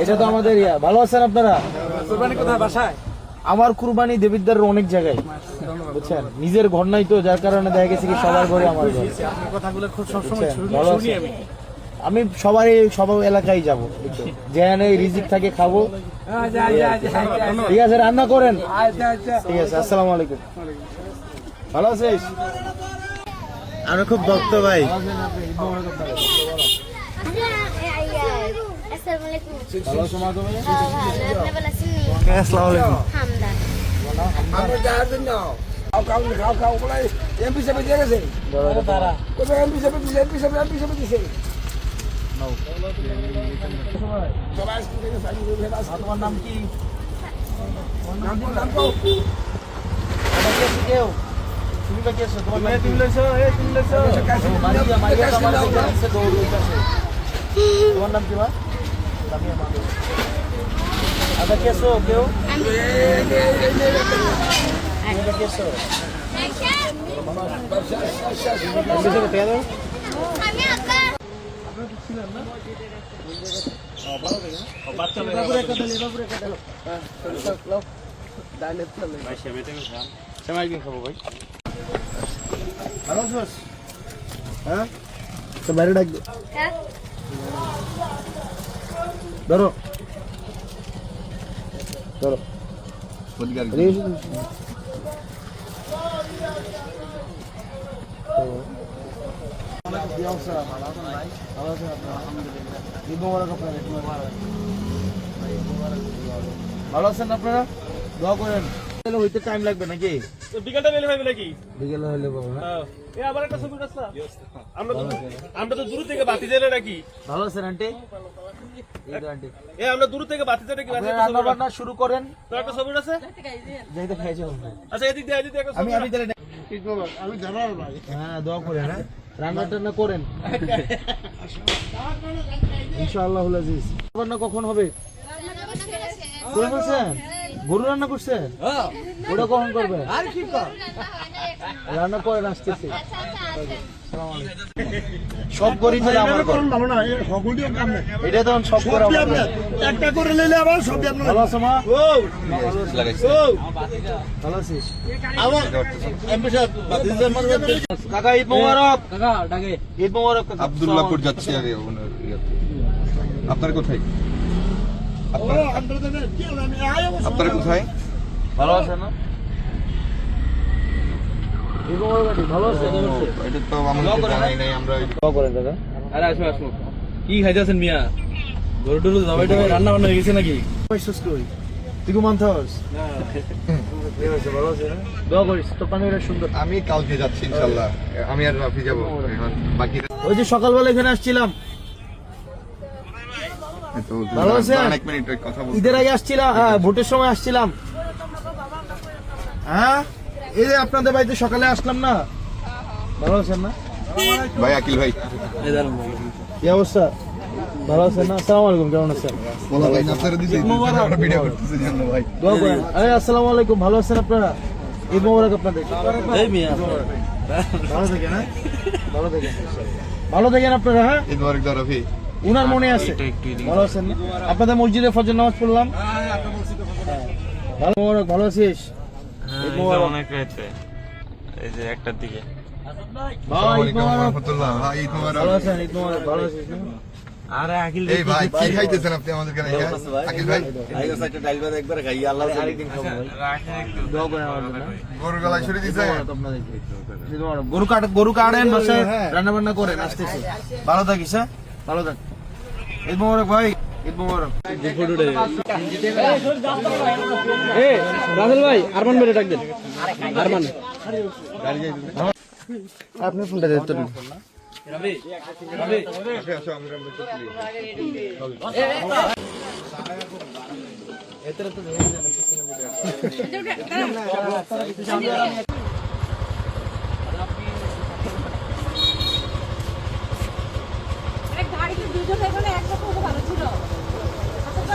এটা তো আমাদের ভালো আছেন আপনারা? আমার কুরবানি দেবিদ্দারের অনেক জায়গায়, বুঝছেন, নিজের ঘর নাই তো, যার কারণে দেখা গেছে কি সবার ঘরে আমার ঘর। আমি সব এলাকায় যাবো, যেখানে রিজিক থাকে খাবো। ঠিক আছে, রান্না করেন। ঠিক আছে, আসসালামু আলাইকুম। ভালো আছিস? আমি খুব ভক্ত ভাই। তোমার নাম কি? কেউ তোমার নাম কি? আচ্ছা, কেসো কেউ কেসো হ্যাঁ, তো বাইরে ডাক ধরো ধরো। ভালো আছেন আপনারা? দোয়া করেন। হইতে টাইম লাগবে নাকি? বিকেলটা বেলে ভাই নাকি? বিকেলে হইলে পাবো না। আবার একটা ছবি আসলা। আমরা তো দূর থেকে বাতি জ্বালে নাকি? ভালো আছেন আন্টি? এই তো আন্টি। আমরা দূর থেকে বাতি জ্বালে কি রান্না বান্না শুরু করেন। তো একটা ছবি আছে? যাইতে খাইছো? আচ্ছা, এদিক দিয়ে একটা আমি তাহলে আমি জানার ভাই। হ্যাঁ, দোয়া করেন। হ্যাঁ, রান্না টান্না করেন ইনশাআল্লাহ আজিজ। রান্না কখন হবে? করে বলছেন গরু রান্না করছেন? ওটা কখন করবে? রান্না করেন, আসতেছে। সব করি এটা তখন সব করে একটা করে নিলে আবার সব ভালো আছো মা? ভালো আছিস? কাকা ঈদ মোবারক। কাকা ডাকে ঈদ মোবারক। আব্দুল্লাহপুর যাচ্ছি আগে। আপনার কোথায়? আপনার কোথায়? ভালো আছে না? ঈদ মোবারক। ভালো আছে? এটা তো আমাদের জানাই নাই আমরা। দোয়া করেন দাদা। আরে আসো আসো। কি খাইতেছেন মিয়া? গরু টরু জবাই টবাই রান্না বান্না হয়ে গেছে নাকি? তুই মানথস? দোয়া করিস তো, পানিটা সুন্দর। আমি কালকে যাচ্ছি ইনশাআল্লাহ। আমি আর রাফি যাব। এখন বাকি ওই যে সকালবেলা এখানে আসছিলাম। ভালো আছেন? অনেক মিনিট কথা বলতে। ঈদের আগে আসছিলাম, হ্যাঁ, ভোটের সময় আসছিলাম। হ্যাঁ, এই যে আপনাদের বাড়িতে সকালে আসলাম না। ভালো আছেন না ভাই? আকিল ভাই কি অবস্থা? ভালো আছেন না? আসসালামু আলাইকুম, কেমন আছেন? বলা ভাই আপনারা দিছি আমরা ভিডিও করতেছি জানো ভাই। দোয়া করেন। আরে আসসালামু আলাইকুম, ভালো আছেন আপনারা? ঈদ মোবারক আপনাদের। এই মিয়া ভালো থাকেন। হ্যাঁ, ভালো থাকেন, ভালো থাকেন আপনারা। হ্যাঁ, ঈদ মোবারক দাও রাফি। উনার মনে আছে। ভালো আছেন না? আপনাদের মসজিদে ফজর নামাজ পড়লাম। ভালো মোবারক। ভালো আছিস? ঈদ মোবারক। অনেক হয়েছে এই যে একটার দিকে। ভাই ঈদ মোবারক। রাহমাতুল্লাহ। ভাই ঈদ মোবারক। ভালো আছেন? ঈদ মোবারক। ভালো আছিস না? আরে আকিল এই ভাই কি খাইতেছেন আপনি আমাদের কাছে? আকিল ভাই আরেকদিন খাবো ভাই। দোয়া করেন আমার জন্য। গরুর গলায় ছুরি দিছে। গরু কাটেন, বাসায় রান্না বান্না করেন, আসতেছে। ভালো থাকিস। হ্যাঁ, ভালো থাক। ঈদ মোবারক ভাই। ঈদ মোবারক। রাসেল ভাই, আরমান ভাই ডাক দেন। আরমান আপনি ফোনটা দিতে তো রবি রবি আসো আমরা চলি। এতরে তো কোথায় এখানে